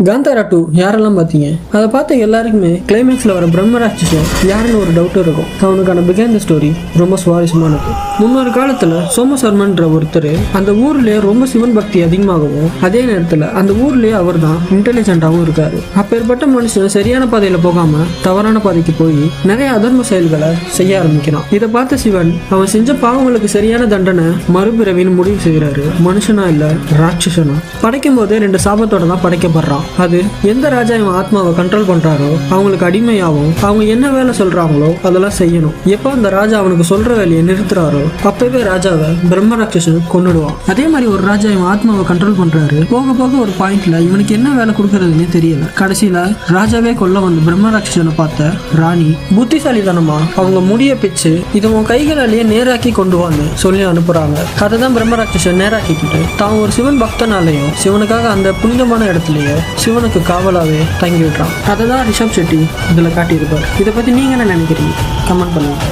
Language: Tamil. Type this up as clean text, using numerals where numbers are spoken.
காந்தாரா 2 யாரெல்லாம் பார்த்தீங்க? அதை பார்த்த எல்லாருக்குமே கிளைமேக்ஸில் வர பிரம்மராட்சசன் யாருன்னு ஒரு டவுட் இருக்கும். அவனுக்கான பிகைண்ட் த ஸ்டோரி ரொம்ப சுவாரஸ்யமானது. முன்னொரு காலத்தில் சோமசர்மன்ற ஒருத்தர் அந்த ஊர்லேயே ரொம்ப சிவன் பக்தி அதிகமாகவும் அதே நேரத்தில் அந்த ஊர்லேயே அவர் தான் இன்டெலிஜென்ட்டாகவும் இருக்காரு. அப்பேற்பட்ட மனுஷன் சரியான பாதையில் போகாம தவறான பாதைக்கு போய் நிறைய அதர்ம செயல்களை செய்ய ஆரம்பிக்கிறான். இதை பார்த்த சிவன் அவன் செஞ்ச பாவங்களுக்கு சரியான தண்டனை மறுபிறவின்னு முடிவு செய்கிறாரு. மனுஷனா இல்ல ராட்சசனா. படைக்கும் போதே 2 சாபத்தோட தான் படைக்கப்படுறான். அது எந்த ராஜா இவன் ஆத்மாவை கண்ட்ரோல் பண்றாரோ அவங்களுக்கு அடிமையாகவும் அவங்க என்ன வேலை சொல்றாங்களோ அதெல்லாம் செய்யணும். எப்போ அந்த ராஜா அவனுக்கு சொல்ற வேலையை நிறுத்துறாரோ அப்பவே ராஜாவை பிரம்ம ராட்சசன் கொன்னுடுவான். அதே மாதிரி ஒரு ராஜா இவன் ஆத்மாவை கண்ட்ரோல் பண்றாரு. போக போக ஒரு பாயிண்ட்ல இவனுக்கு என்ன வேலை கொடுக்கறதுன்னே தெரியல. கடைசியில ராஜாவே கொல்ல வந்து பிரம்ம ராட்சசனை பார்த்த ராணி புத்திசாலித்தனமா அவங்க முடிய பிச்சு இதை உன் கைகளாலேயே நேராக்கி கொண்டு வான்னு சொல்லி அனுப்புறாங்க. அதை தான் பிரம்ம ராட்சசன் நேராக்கிட்டு தான் ஒரு சிவன் பக்தனாலேயும் சிவனுக்காக அந்த புனிதமான இடத்துலயே சிவனுக்கு காவலாவே தங்கி விடுறான். அதை தான் ரிஷப் செட்டி இதில் காட்டியிருப்பார். இதை பற்றி நீங்கள் என்ன நினைக்கிறீங்க? கமெண்ட் பண்ணுங்க.